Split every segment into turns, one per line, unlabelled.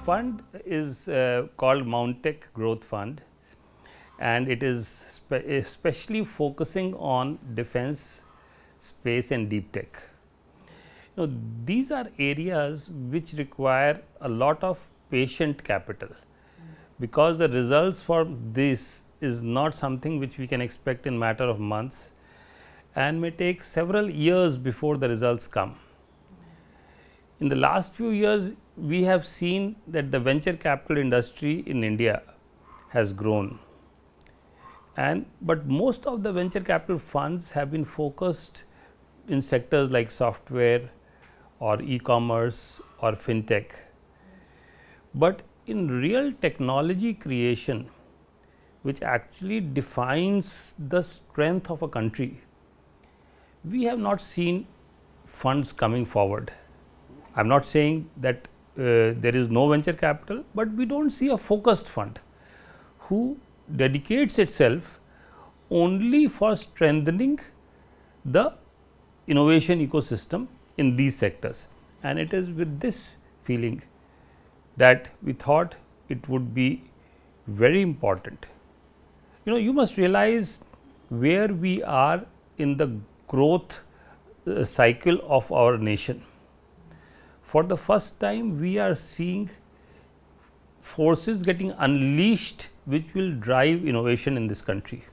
fund is called Mountech Growth Fund, and it is especially focusing on defense, space and deep tech. Now, these are areas which require a lot of patient capital, because the results for this is not something which we can expect in matter of months and may take several years before the results come. In the last few years, we have seen that the venture capital industry in India has grown, but most of the venture capital funds have been focused in sectors like software or e-commerce or fintech. But in real technology creation, which actually defines the strength of a country, we have not seen funds coming forward. I am not saying that there is no venture capital, but we do not see a focused fund who dedicates itself only for strengthening the innovation ecosystem in these sectors. And it is with this feeling that we thought it would be very important. You must realize where we are in the growth cycle of our nation. For the first time, we are seeing forces getting unleashed which will drive innovation in this country,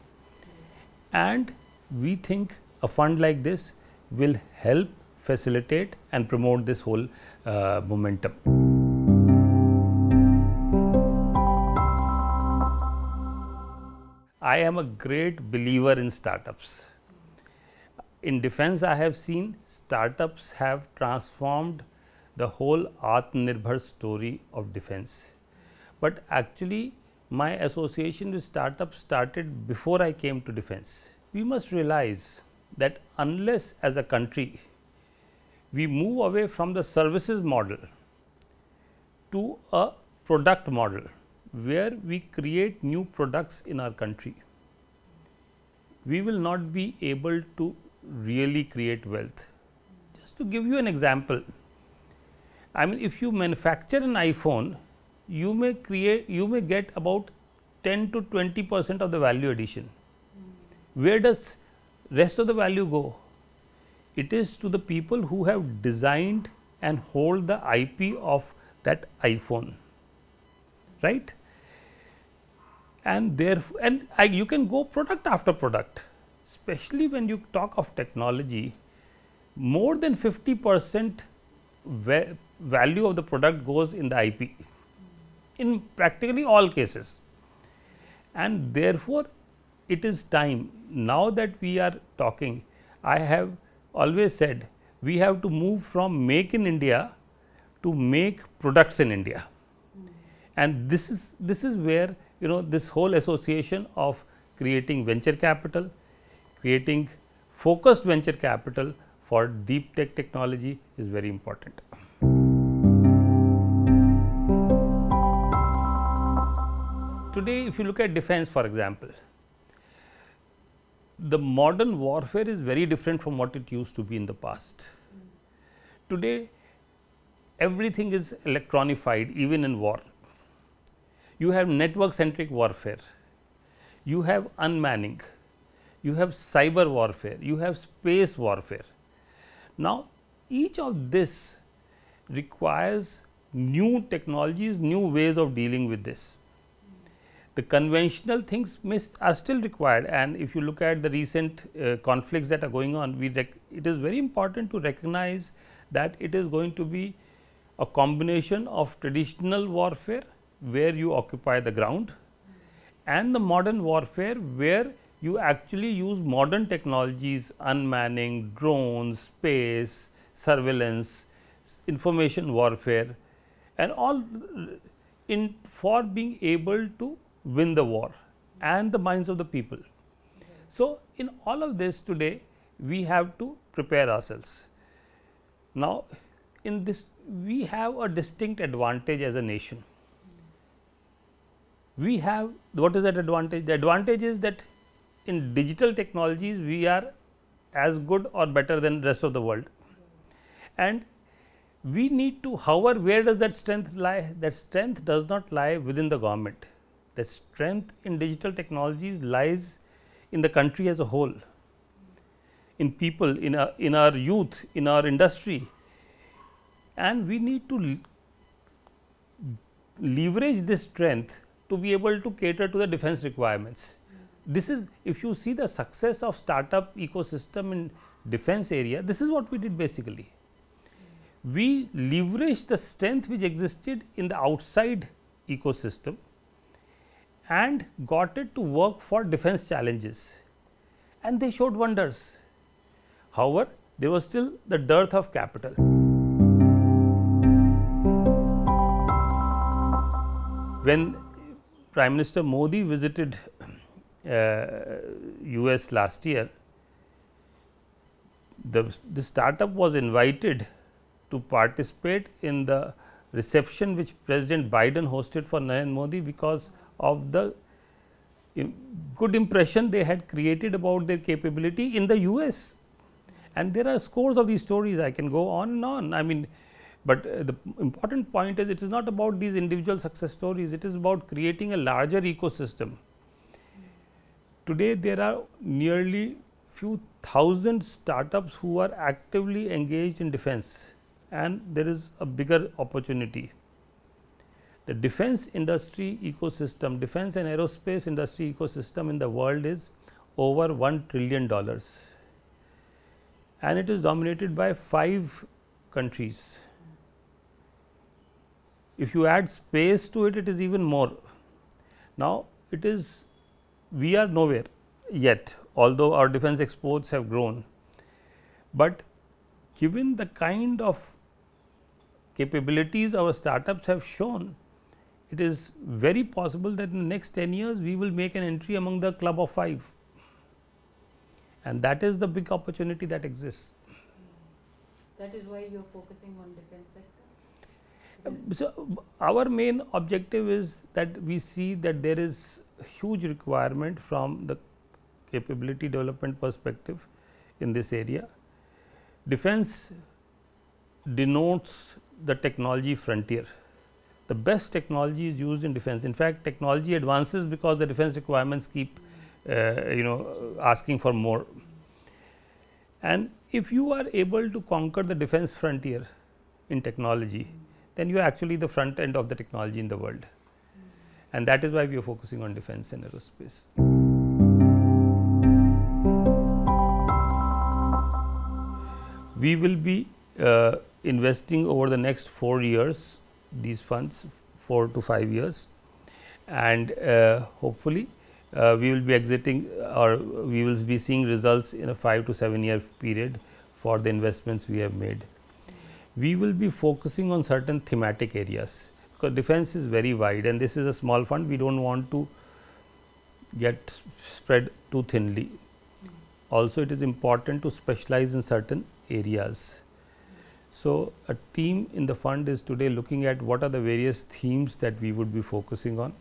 and we think a fund like this will help facilitate and promote this whole momentum. I am a great believer in startups. In defense, I have seen startups have transformed the whole Atmanirbhar story of defense. But actually, my association with startups started before I came to defense. We must realize that unless as a country we move away from the services model to a product model where we create new products in our country, we will not be able to really create wealth. Just to give you an example, I mean, if you manufacture an iPhone, you may get about 10 to 20% of the value addition. Where does rest of the value go? It is to the people who have designed and hold the IP of that iPhone, right? And therefore, you can go product after product, especially when you talk of technology. More than 50% value of the product goes in the IP in practically all cases, and therefore, it is time now that we are talking. I have always said we have to move from make in India to make products in India, and this is where this whole association of creating venture capital, creating focused venture capital for deep tech technology is very important. Today, if you look at defense, for example, the modern warfare is very different from what it used to be in the past. Today, everything is electronified, even in war. You have network centric warfare, you have unmanning, you have cyber warfare, you have space warfare. Now, each of this requires new technologies, new ways of dealing with this. The conventional things are still required, and if you look at the recent conflicts that are going on, it is very important to recognize that it is going to be a combination of traditional warfare where you occupy the ground and the modern warfare where you actually use modern technologies, unmanning, drones, space, surveillance, information warfare, and all for being able to win the war and the minds of the people. So, in all of this today, we have to prepare ourselves. Now, in this we have a distinct advantage as a nation. We have, what is that advantage? The advantage is that in digital technologies we are as good or better than rest of the world, and We need to, however, where does that strength lie? That strength does not lie within the government. The strength in digital technologies lies in the country as a whole, in people, in our youth, in our industry, and we need to leverage this strength to be able to cater to the defense requirements. This is, if you see the success of startup ecosystem in defense area, this is what we did basically. We leveraged the strength which existed in the outside ecosystem and got it to work for defense challenges, and they showed wonders. However, there was still the dearth of capital. When Prime Minister Modi visited US last year, the startup was invited to participate in the reception which President Biden hosted for Narendra Modi because of the good impression they had created about their capability in the US. And there are scores of these stories, I can go on and on. I mean, but the important point is, it is not about these individual success stories, it is about creating a larger ecosystem. Today, there are nearly few thousand startups who are actively engaged in defense, and there is a bigger opportunity. The defense industry ecosystem, defense and aerospace industry ecosystem in the world is over $1 trillion, and it is dominated by 5 countries. If you add space to it, it is even more. Now, it is, we are nowhere yet, although our defense exports have grown, but given the kind of capabilities our startups have shown, it is very possible that in the next 10 years we will make an entry among the club of 5, and that is the big opportunity that exists.
That is why you are focusing on defense sector.
So, our main objective is that we see that there is huge requirement from the capability development perspective in this area. Defense denotes the technology frontier. The best technology is used in defense. In fact, technology advances because the defense requirements keep asking for more. And if you are able to conquer the defense frontier in technology, then you are actually the front end of the technology in the world, and that is why we are focusing on defense and aerospace. We will be investing over the next 4 years, these funds 4 to 5 years, and hopefully we will be exiting, or we will be seeing results in a 5 to 7 year period for the investments we have made. We will be focusing on certain thematic areas, because defense is very wide and this is a small fund. We do not want to get spread too thinly. Also, it is important to specialize in certain areas. So, a team in the fund is today looking at what are the various themes that we would be focusing on.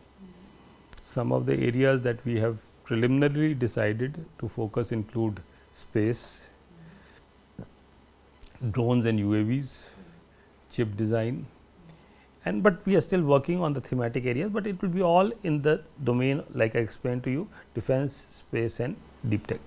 Some of the areas that we have preliminarily decided to focus include space, drones and UAVs, chip design, and but we are still working on the thematic areas, but it will be all in the domain, like I explained to you, defense, space and deep tech.